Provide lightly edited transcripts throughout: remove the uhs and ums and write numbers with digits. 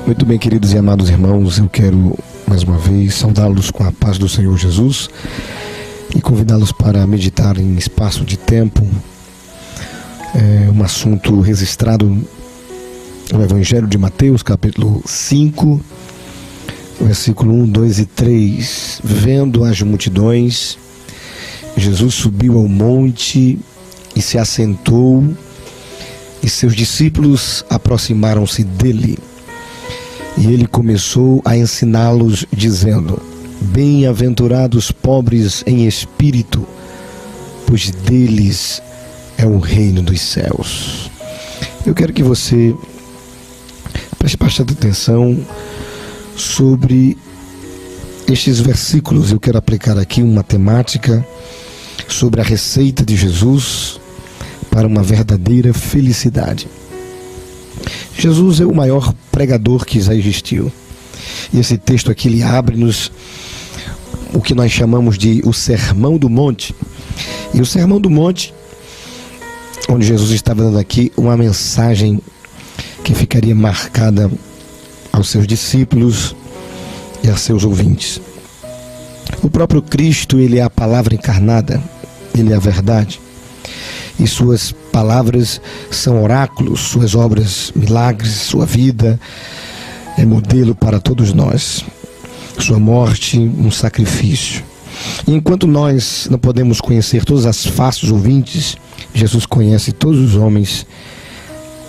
Muito bem, queridos e amados irmãos, eu quero mais uma vez saudá-los com a paz do Senhor Jesus e convidá-los para meditar em espaço de tempo um assunto registrado no Evangelho de Mateus, capítulo 5, versículo 1, 2 e 3. Vendo as multidões, Jesus subiu ao monte e se assentou, e seus discípulos aproximaram-se dele. E ele começou a ensiná-los, dizendo: Bem-aventurados pobres em espírito, pois deles é o reino dos céus. Eu quero que você preste bastante atenção sobre estes versículos. Eu quero aplicar aqui uma temática sobre a receita de Jesus para uma verdadeira felicidade. Jesus é o maior pregador que já existiu. E esse texto aqui, ele abre-nos o que nós chamamos de o Sermão do Monte. E o Sermão do Monte, onde Jesus estava dando aqui uma mensagem que ficaria marcada aos seus discípulos e a seus ouvintes. O próprio Cristo, ele é a palavra encarnada, ele é a verdade. E suas palavras são oráculos, suas obras, milagres, sua vida é modelo para todos nós. Sua morte, um sacrifício. E enquanto nós não podemos conhecer todas as faces dos ouvintes, Jesus conhece todos os homens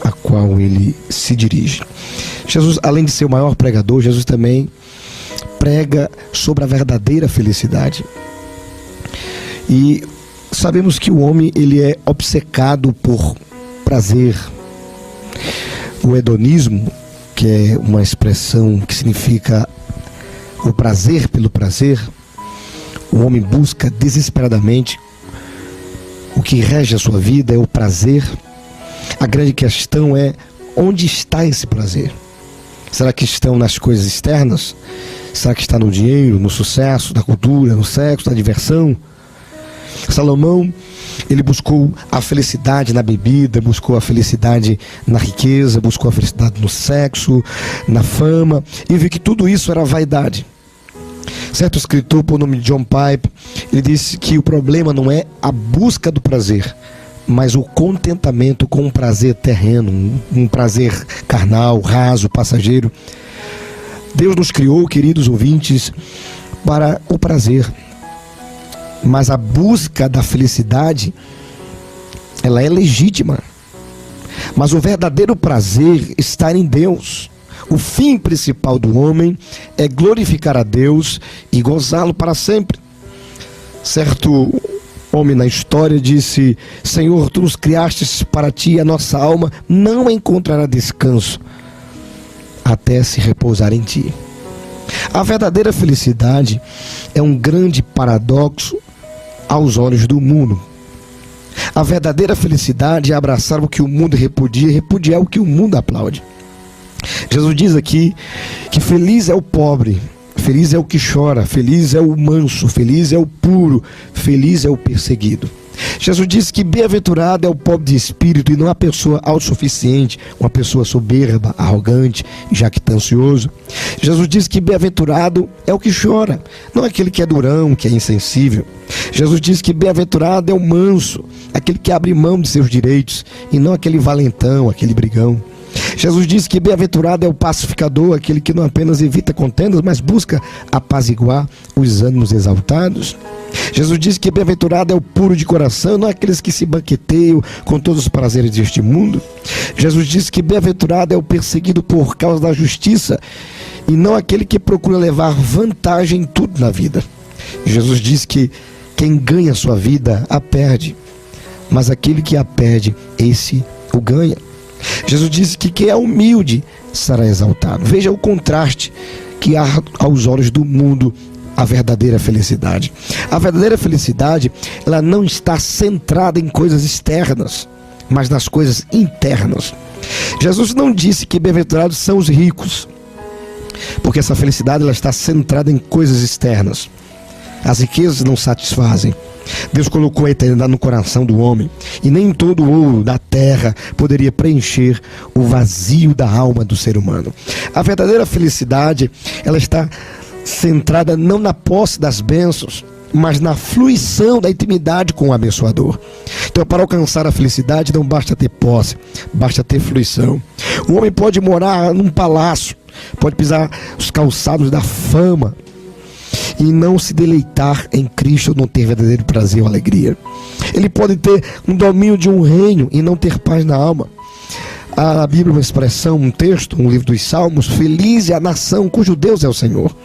a qual ele se dirige. Jesus, além de ser o maior pregador, Jesus também prega sobre a verdadeira felicidade. E sabemos que o homem, ele é obcecado por prazer. O hedonismo, que é uma expressão que significa o prazer pelo prazer, o homem busca desesperadamente. O que rege a sua vida é o prazer. A grande questão é: onde está esse prazer? Será que estão nas coisas externas? Será que está no dinheiro, no sucesso, na cultura, no sexo, na diversão? Salomão, ele buscou a felicidade na bebida, buscou a felicidade na riqueza, buscou a felicidade no sexo, na fama, e viu que tudo isso era vaidade. Certo escritor por nome de John Piper, ele disse que o problema não é a busca do prazer, mas o contentamento com um prazer terreno, um prazer carnal, raso, passageiro. Deus nos criou, queridos ouvintes, para o prazer. Mas a busca da felicidade, ela é legítima. Mas o verdadeiro prazer está em Deus. O fim principal do homem é glorificar a Deus e gozá-lo para sempre. Certo homem na história disse: Senhor, tu nos criastes para ti, e a nossa alma não encontrará descanso até se repousar em ti. A verdadeira felicidade é um grande paradoxo aos olhos do mundo. A verdadeira felicidade é abraçar o que o mundo repudia e repudiar o que o mundo aplaude. Jesus diz aqui que feliz é o pobre, feliz é o que chora, feliz é o manso, feliz é o puro, feliz é o perseguido. Jesus diz que bem-aventurado é o pobre de espírito, e não a pessoa autossuficiente, uma pessoa soberba, arrogante, jactancioso. Jesus diz que bem-aventurado é o que chora, não aquele que é durão, que é insensível. Jesus diz que bem-aventurado é o manso, aquele que abre mão de seus direitos, e não aquele valentão, aquele brigão. Jesus diz que bem-aventurado é o pacificador, aquele que não apenas evita contendas, mas busca apaziguar os ânimos exaltados. Jesus diz que bem-aventurado é o puro de coração, não aqueles que se banqueteiam com todos os prazeres deste mundo. Jesus diz que bem-aventurado é o perseguido por causa da justiça, e não aquele que procura levar vantagem em tudo na vida. Jesus diz que quem ganha a sua vida a perde, mas aquele que a perde, esse o ganha. Jesus disse que quem é humilde será exaltado. Veja o contraste que há aos olhos do mundo a verdadeira felicidade. A verdadeira felicidade, ela não está centrada em coisas externas, mas nas coisas internas. Jesus não disse que bem-aventurados são os ricos, porque essa felicidade, ela está centrada em coisas externas. As riquezas não satisfazem, Deus colocou a eternidade no coração do homem, e nem todo o ouro da terra poderia preencher o vazio da alma do ser humano. A verdadeira felicidade, ela está centrada não na posse das bênçãos, mas na fruição da intimidade com o abençoador. Então, para alcançar a felicidade, não basta ter posse, basta ter fruição. O homem pode morar num palácio, pode pisar os calçados da fama e não se deleitar em Cristo, não ter verdadeiro prazer ou alegria. Ele pode ter um domínio de um reino e não ter paz na alma. A Bíblia é uma expressão, um texto, um livro dos Salmos: feliz é a nação cujo Deus é o Senhor.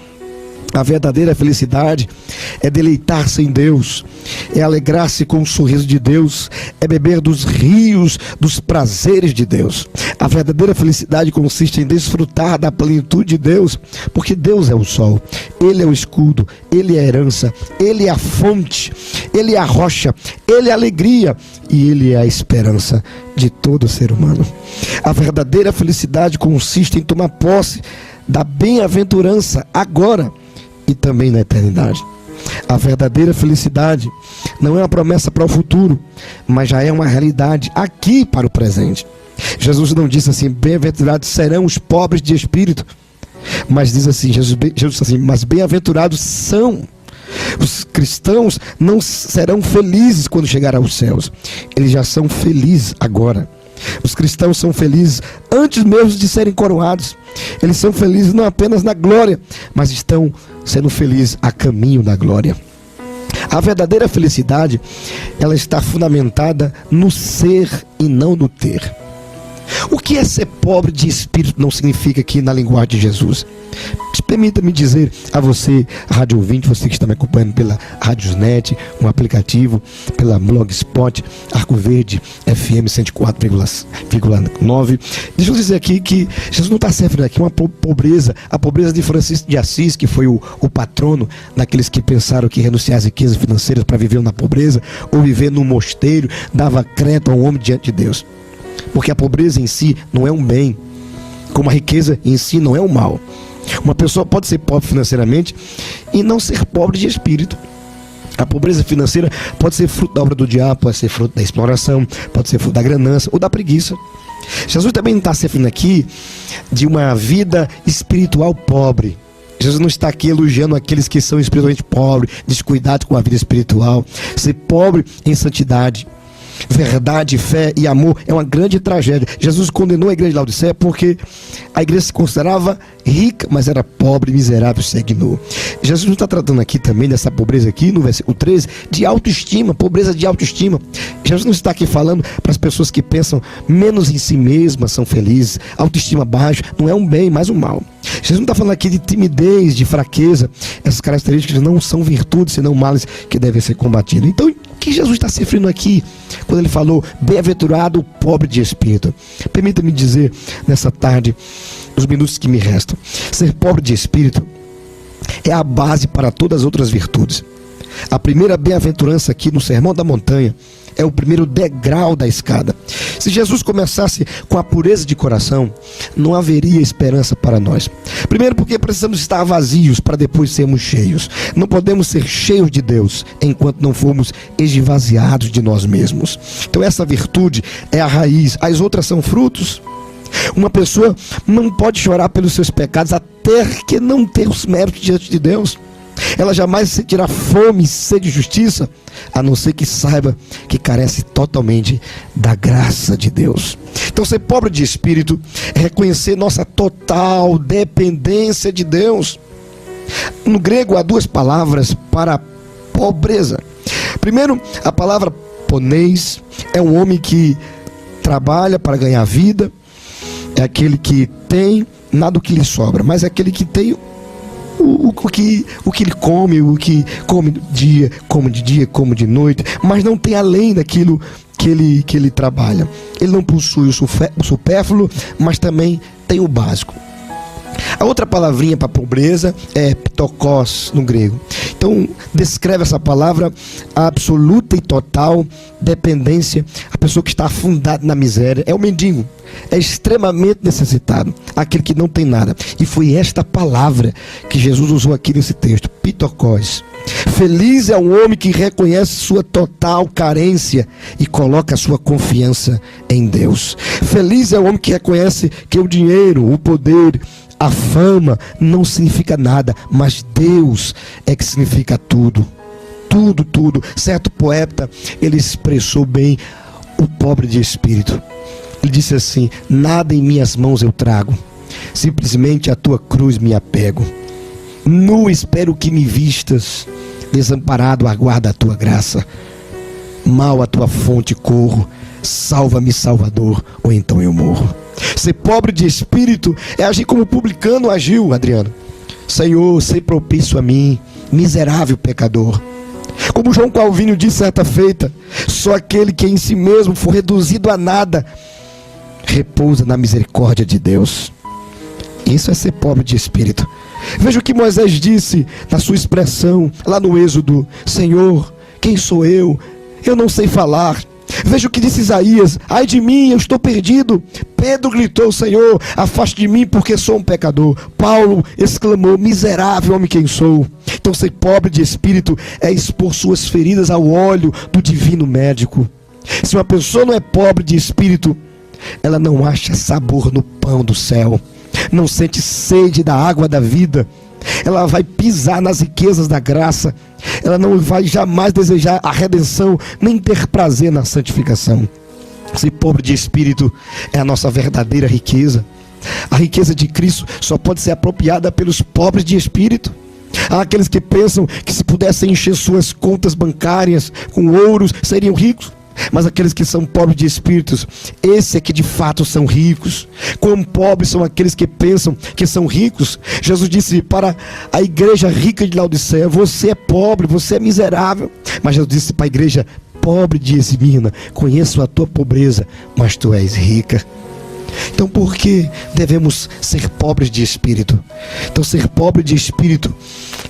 A verdadeira felicidade é deleitar-se em Deus, é alegrar-se com o sorriso de Deus, é beber dos rios dos prazeres de Deus. A verdadeira felicidade consiste em desfrutar da plenitude de Deus, porque Deus é o sol, Ele é o escudo, Ele é a herança, Ele é a fonte, Ele é a rocha, Ele é a alegria e Ele é a esperança de todo ser humano. A verdadeira felicidade consiste em tomar posse da bem-aventurança agora e também na eternidade. A verdadeira felicidade não é uma promessa para o futuro, mas já é uma realidade aqui para o presente. Jesus não disse assim: bem-aventurados serão os pobres de espírito, mas diz assim, Jesus disse assim: mas bem-aventurados são os cristãos, não serão felizes quando chegar aos céus, eles já são felizes agora. Os cristãos são felizes antes mesmo de serem coroados. Eles são felizes não apenas na glória, mas estão sendo felizes a caminho da glória. A verdadeira felicidade, ela está fundamentada no ser e não no ter. O que é ser pobre de espírito não significa aqui na linguagem de Jesus. Permita-me dizer a você, rádio ouvinte, você que está me acompanhando pela Radiosnet, um aplicativo, pela Blogspot, Arco Verde, FM 104,9. Deixa eu dizer aqui que Jesus não está sofrendo aqui uma pobreza, a pobreza de Francisco de Assis, que foi o patrono daqueles que pensaram que renunciar às riquezas financeiras para viver na pobreza, ou viver num mosteiro, dava crédito a um homem diante de Deus. Porque a pobreza em si não é um bem, como a riqueza em si não é um mal. Uma pessoa pode ser pobre financeiramente e não ser pobre de espírito. A pobreza financeira pode ser fruto da obra do diabo, pode ser fruto da exploração, pode ser fruto da ganância ou da preguiça. Jesus também não está se referindo aqui de uma vida espiritual pobre. Jesus não está aqui elogiando aqueles que são espiritualmente pobres, descuidados com a vida espiritual. Ser pobre em santidade, verdade, fé e amor é uma grande tragédia. Jesus condenou a igreja de Laodiceia porque a igreja se considerava rica, mas era pobre, miserável, segue nu. Jesus não está tratando aqui também dessa pobreza aqui no versículo 13 de autoestima, pobreza de autoestima. Jesus não está aqui falando para as pessoas que pensam menos em si mesmas são felizes. Autoestima baixa não é um bem, mas um mal. Jesus não está falando aqui de timidez, de fraqueza. Essas características não são virtudes, senão males que devem ser combatidos. Então, o que Jesus está se referindo aqui quando ele falou bem-aventurado o pobre de espírito? Permita-me dizer nessa tarde, os minutos que me restam, ser pobre de espírito é a base para todas as outras virtudes. A primeira bem-aventurança aqui no Sermão da Montanha é o primeiro degrau da escada. Se Jesus começasse com a pureza de coração, não haveria esperança para nós. Primeiro porque precisamos estar vazios para depois sermos cheios. Não podemos ser cheios de Deus enquanto não formos esvaziados de nós mesmos. Então essa virtude é a raiz, as outras são frutos. Uma pessoa não pode chorar pelos seus pecados até que não ter os méritos diante de Deus. Ela jamais sentirá fome e sede de justiça, a não ser que saiba que carece totalmente da graça de Deus. Então, ser pobre de espírito é reconhecer nossa total dependência de Deus. No grego há duas palavras para pobreza. Primeiro, a palavra ponês é um homem que trabalha para ganhar vida, é aquele que tem nada do que lhe sobra, mas é aquele que tem o que ele come, o que come de dia, come de noite, mas não tem além daquilo que ele trabalha. Ele não possui o supérfluo, mas também tem o básico. A outra palavrinha para pobreza é ptokos no grego. Então descreve essa palavra a absoluta e total dependência. A pessoa que está afundada na miséria é o mendigo, é extremamente necessitado, aquele que não tem nada. E foi esta palavra que Jesus usou aqui nesse texto, ptokos. Feliz é o homem que reconhece sua total carência e coloca a sua confiança em Deus. Feliz é o homem que reconhece que o dinheiro, o poder, a fama não significa nada, mas Deus é que significa tudo. Tudo, tudo. Certo poeta, ele expressou bem o pobre de espírito. Ele disse assim: nada em minhas mãos eu trago, simplesmente a tua cruz me apego. Nu espero que me vistas, desamparado aguarda a tua graça. Mal a tua fonte corro, salva-me, Salvador, ou então eu morro. Ser pobre de espírito é agir como o publicano agiu, Adriano. Senhor, sei propício a mim, miserável pecador. Como João Calvino disse certa feita, só aquele que em si mesmo for reduzido a nada repousa na misericórdia de Deus. Isso é ser pobre de espírito. Veja o que Moisés disse na sua expressão lá no Êxodo: Senhor, quem sou eu? Eu não sei falar. Veja o que disse Isaías: ai de mim, eu estou perdido. Pedro gritou: Senhor, afaste de mim porque sou um pecador. Paulo exclamou: miserável homem quem sou. Então ser pobre de espírito é expor suas feridas ao óleo do divino médico. Se uma pessoa não é pobre de espírito, ela não acha sabor no pão do céu, não sente sede da água da vida. Ela vai pisar nas riquezas da graça. Ela não vai jamais desejar a redenção, nem ter prazer na santificação. Ser pobre de espírito é a nossa verdadeira riqueza. A riqueza de Cristo só pode ser apropriada pelos pobres de espírito. Há aqueles que pensam que se pudessem encher suas contas bancárias com ouros, seriam ricos. Mas aqueles que são pobres de espíritos, esses é que de fato são ricos. Quão pobres são aqueles que pensam que são ricos. Jesus disse para a igreja rica de Laodiceia: você é pobre, você é miserável. Mas Jesus disse para a igreja pobre de Esmirna: conheço a tua pobreza, mas tu és rica. Então por que devemos ser pobres de espírito? Então ser pobre de espírito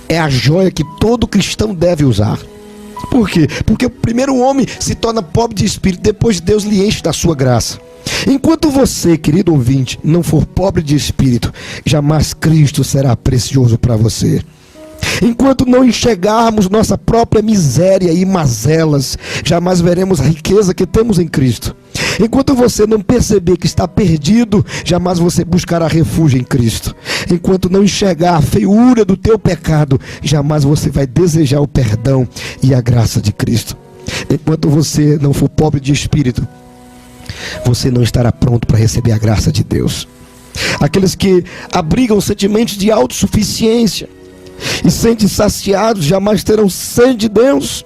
é a joia que todo cristão deve usar. Por quê? Porque o primeiro homem se torna pobre de espírito, depois Deus lhe enche da sua graça. Enquanto você, querido ouvinte, não for pobre de espírito, jamais Cristo será precioso para você. Enquanto não enxergarmos nossa própria miséria e mazelas, jamais veremos a riqueza que temos em Cristo. Enquanto você não perceber que está perdido, jamais você buscará refúgio em Cristo. Enquanto não enxergar a feiura do teu pecado, jamais você vai desejar o perdão e a graça de Cristo. Enquanto você não for pobre de espírito, você não estará pronto para receber a graça de Deus. Aqueles que abrigam sentimentos de autossuficiência e sentem saciados, jamais terão sede de Deus.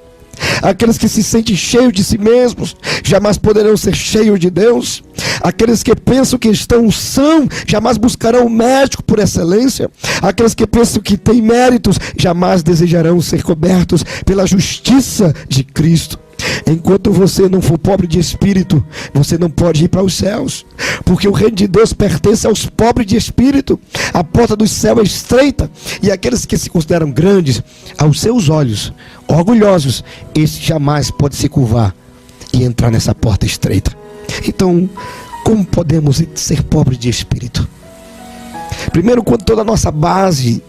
Aqueles que se sentem cheios de si mesmos, jamais poderão ser cheios de Deus. Aqueles que pensam que estão sãos, jamais buscarão o médico por excelência. Aqueles que pensam que têm méritos, jamais desejarão ser cobertos pela justiça de Cristo. Enquanto você não for pobre de espírito, você não pode ir para os céus, porque o reino de Deus pertence aos pobres de espírito. A porta do céu é estreita, e aqueles que se consideram grandes aos seus olhos, orgulhosos, esse jamais pode se curvar e entrar nessa porta estreita. Então, como podemos ser pobres de espírito? Primeiro, quando toda a nossa base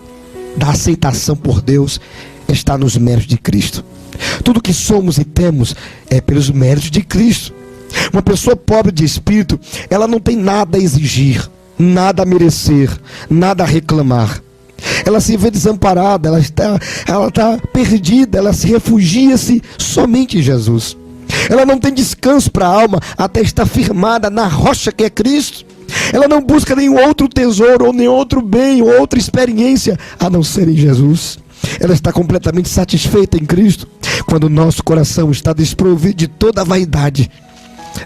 da aceitação por Deus está nos méritos de Cristo. Tudo que somos e temos é pelos méritos de Cristo. Uma pessoa pobre de espírito, ela não tem nada a exigir, nada a merecer, nada a reclamar. Ela se vê desamparada, ela está perdida, ela se refugia-se somente em Jesus. Ela não tem descanso para a alma até estar firmada na rocha que é Cristo. Ela não busca nenhum outro tesouro, ou nenhum outro bem, ou outra experiência, a não ser em Jesus. Ela está completamente satisfeita em Cristo. Quando o nosso coração está desprovido de toda a vaidade,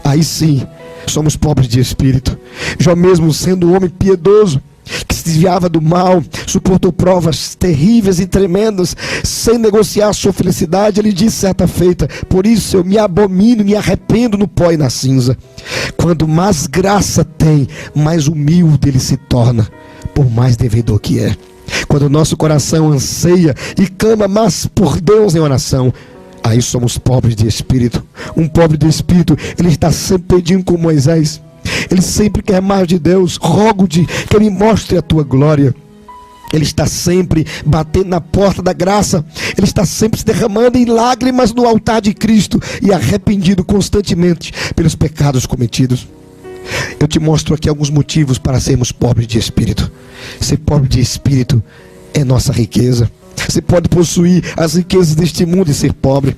aí sim, somos pobres de espírito. Jó mesmo sendo um homem piedoso, que se desviava do mal, suportou provas terríveis e tremendas, sem negociar sua felicidade. Ele disse certa feita: por isso eu me abomino, me arrependo no pó e na cinza. Quando mais graça tem, mais humilde ele se torna, por mais devedor que é. Quando o nosso coração anseia e clama mais por Deus em oração, aí somos pobres de espírito. Um pobre de espírito, ele está sempre pedindo com Moisés. Ele sempre quer mais de Deus. Rogo-te que me mostre a tua glória. Ele está sempre batendo na porta da graça. Ele está sempre se derramando em lágrimas no altar de Cristo e arrependido constantemente pelos pecados cometidos. Eu te mostro aqui alguns motivos para sermos pobres de espírito. Ser pobre de espírito é nossa riqueza. Você pode possuir as riquezas deste mundo e ser pobre,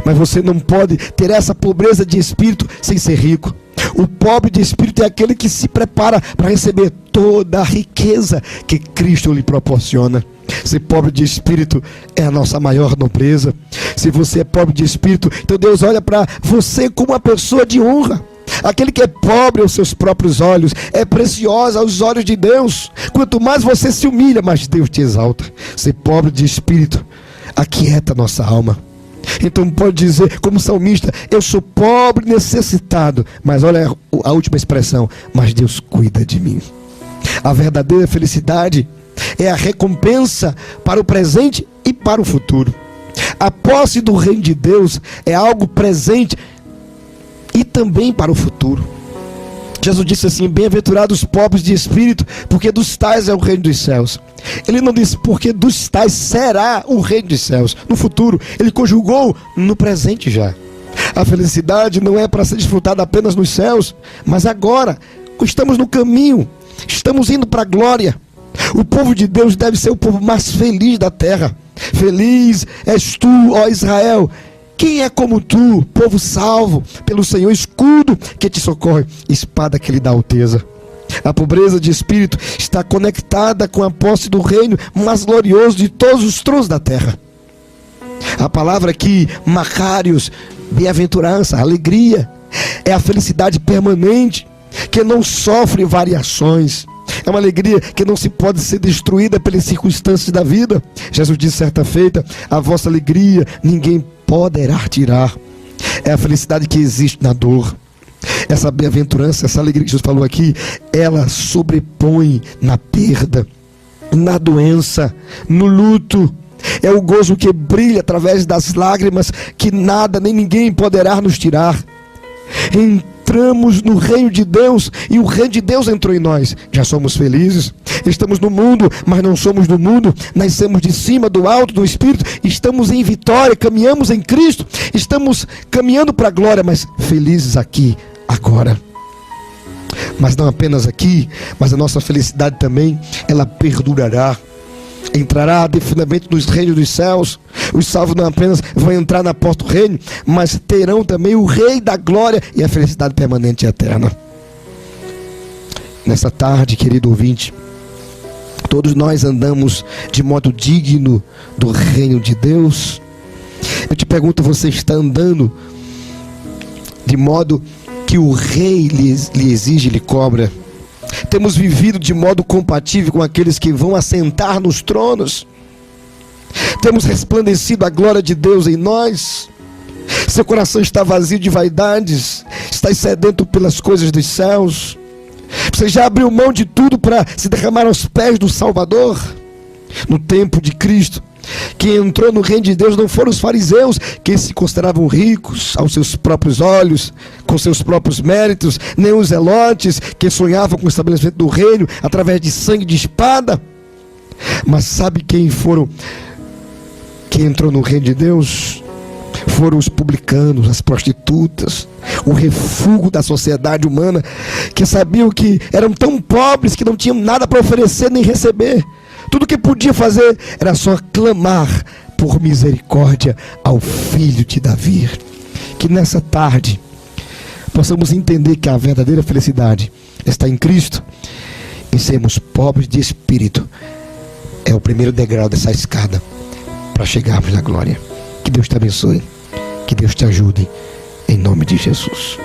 mas você não pode ter essa pobreza de espírito sem ser rico. O pobre de espírito é aquele que se prepara para receber toda a riqueza que Cristo lhe proporciona. Ser pobre de espírito é a nossa maior nobreza. Se você é pobre de espírito, então Deus olha para você como uma pessoa de honra. Aquele que é pobre aos seus próprios olhos é precioso aos olhos de Deus. Quanto mais você se humilha, mais Deus te exalta. Ser pobre de espírito aquieta a nossa alma. Então pode dizer como salmista: eu sou pobre, necessitado, mas olha a última expressão: mas Deus cuida de mim. A verdadeira felicidade é a recompensa para o presente e para o futuro. A posse do reino de Deus é algo presente e também para o futuro. Jesus disse assim: bem-aventurados os pobres de espírito, porque dos tais é o reino dos céus. Ele não disse porque dos tais será o reino dos céus no futuro. Ele conjugou no presente já. A felicidade não é para ser desfrutada apenas nos céus, mas agora estamos no caminho, estamos indo para a glória. O povo de Deus deve ser o povo mais feliz da terra. Feliz és tu, ó Israel. Quem é como tu, povo salvo pelo Senhor, escudo que te socorre, espada que lhe dá alteza. A pobreza de espírito está conectada com a posse do reino mais glorioso de todos os tronos da terra. A palavra aqui, Macários, bem-aventurança, alegria, é a felicidade permanente, que não sofre variações. É uma alegria que não se pode ser destruída pelas circunstâncias da vida. Jesus disse certa feita: a vossa alegria ninguém poderá tirar. É a felicidade que existe na dor. Essa bem-aventurança, essa alegria que Jesus falou aqui, ela sobrepõe na perda, na doença, no luto. É o gozo que brilha através das lágrimas, que nada nem ninguém poderá nos tirar. Entramos no reino de Deus e o reino de Deus entrou em nós. Já somos felizes. Estamos no mundo, mas não somos do mundo. Nascemos de cima, do alto, do Espírito. Estamos em vitória, caminhamos em Cristo. Estamos caminhando para a glória, mas felizes aqui, agora. Mas não apenas aqui, mas a nossa felicidade também, ela perdurará. Entrará definitivamente nos reinos dos céus. Os salvos não apenas vão entrar na porta do reino, mas terão também o Rei da glória e a felicidade permanente e eterna. Nessa tarde, querido ouvinte, todos nós andamos de modo digno do reino de Deus. Eu te pergunto: você está andando de modo que o Rei lhe exige, lhe cobra? Temos vivido de modo compatível com aqueles que vão assentar nos tronos? Temos resplandecido a glória de Deus em nós? Seu coração está vazio de vaidades? Está sedento pelas coisas dos céus? Você já abriu mão de tudo para se derramar aos pés do Salvador? No tempo de Cristo, quem entrou no reino de Deus não foram os fariseus, que se consideravam ricos aos seus próprios olhos, com seus próprios méritos, nem os zelotes, que sonhavam com o estabelecimento do reino através de sangue de espada. Mas sabe quem entrou no reino de Deus? Foram os publicanos, as prostitutas, o refúgio da sociedade humana, que sabiam que eram tão pobres que não tinham nada para oferecer nem receber. Tudo que podia fazer era só clamar por misericórdia ao Filho de Davi. Que nessa tarde possamos entender que a verdadeira felicidade está em Cristo, e sermos pobres de espírito é o primeiro degrau dessa escada para chegarmos na glória. Que Deus te abençoe, que Deus te ajude, em nome de Jesus.